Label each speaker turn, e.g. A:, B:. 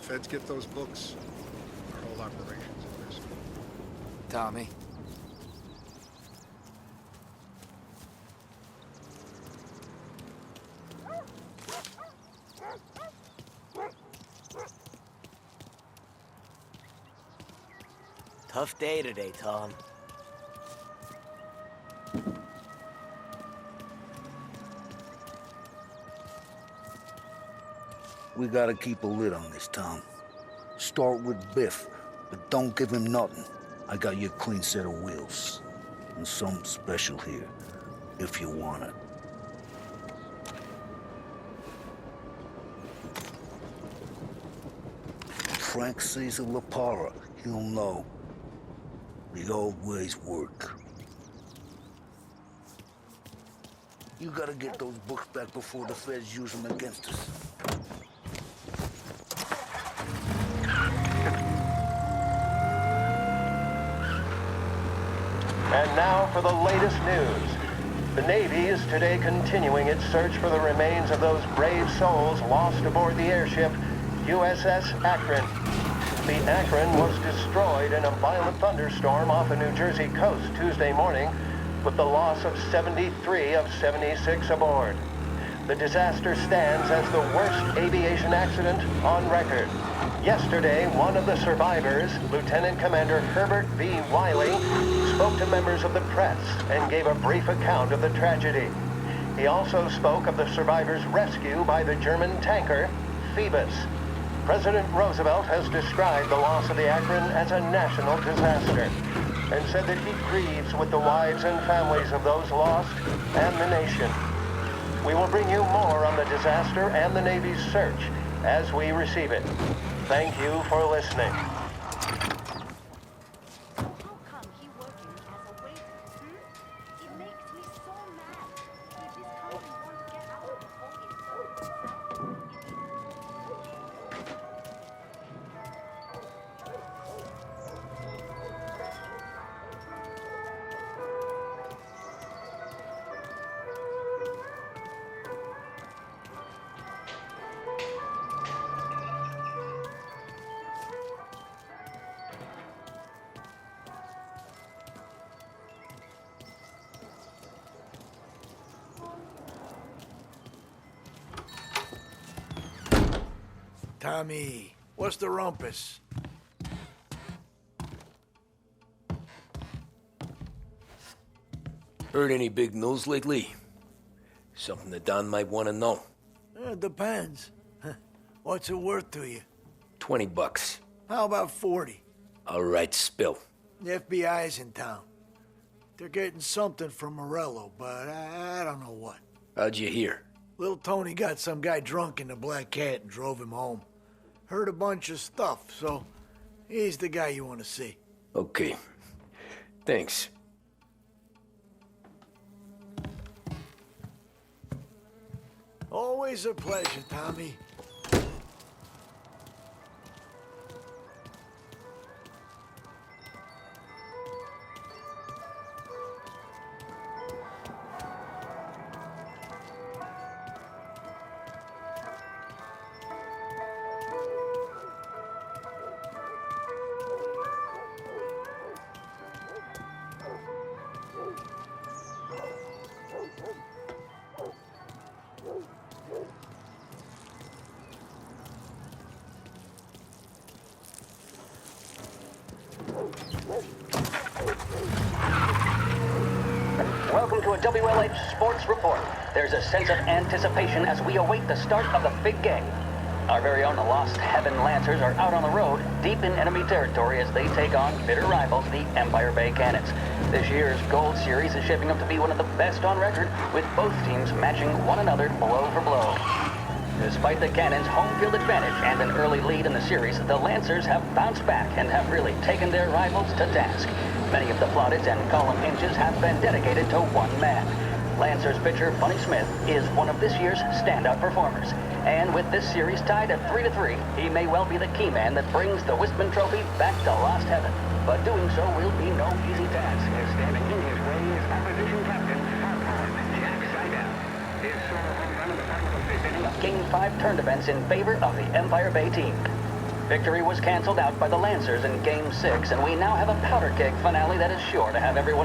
A: Feds get those books, our whole operation's at risk.
B: Tommy.
C: Tough day today, Tom.
D: We gotta keep a lid on this town. Start with Biff, but don't give him nothing. I got you a clean set of wheels. And something special here, if you want it. Frank Caesar LaPara, he'll know. The old ways work. You gotta get those books back before the feds use them against us.
E: And now for the latest news. The Navy is today continuing its search for the remains of those brave souls lost aboard the airship USS Akron. The Akron was destroyed in a violent thunderstorm off the New Jersey coast Tuesday morning, with the loss of 73 of 76 aboard. The disaster stands as the worst aviation accident on record. Yesterday, one of the survivors, Lieutenant Commander Herbert V. Wiley, spoke to members of the press and gave a brief account of the tragedy. He also spoke of the survivors' rescue by the German tanker, Phoebus. President Roosevelt has described the loss of the Akron as a national disaster and said that he grieves with the wives and families of those lost and the nation. We will bring you more on the disaster and the Navy's search as we receive it. Thank you for listening.
F: Tommy, what's the rumpus?
G: Heard any big news lately? Something that Don might want to know.
F: It depends. What's it worth to you?
G: $20.
F: How about 40?
G: All right, spill.
F: The FBI's in town. They're getting something from Morello, but I don't know what.
G: How'd you hear?
F: Little Tony got some guy drunk in the Black Cat and drove him home. Heard a bunch of stuff, so he's the guy you want to see.
G: Okay. Thanks.
F: Always a pleasure, Tommy.
H: Welcome to a WLH Sports Report. There's a sense of anticipation as we await the start of the big game. Our very own Lost Heaven Lancers are out on the road, deep in enemy territory as they take on bitter rivals, the Empire Bay Cannons. This year's Gold Series is shaping up to be one of the best on record, with both teams matching one another blow for blow. Despite the Cannons' home field advantage and an early lead in the series, the Lancers have bounced back and have really taken their rivals to task. Many of the plaudits and column inches have been dedicated to one man. Lancers pitcher Bunny Smith is one of this year's standout performers. And with this series tied at 3-3, he may well be the key man that brings the Wistman Trophy back to Lost Heaven. But doing so will be no easy task, as standing in his way is opposition captain, Jack Seidel. His solo home run in the bottom of the fifth inning of Game 5 turned events in favor of the Empire Bay team. Victory was canceled out by the Lancers in Game 6, and we now have a powder keg finale that is sure to have everyone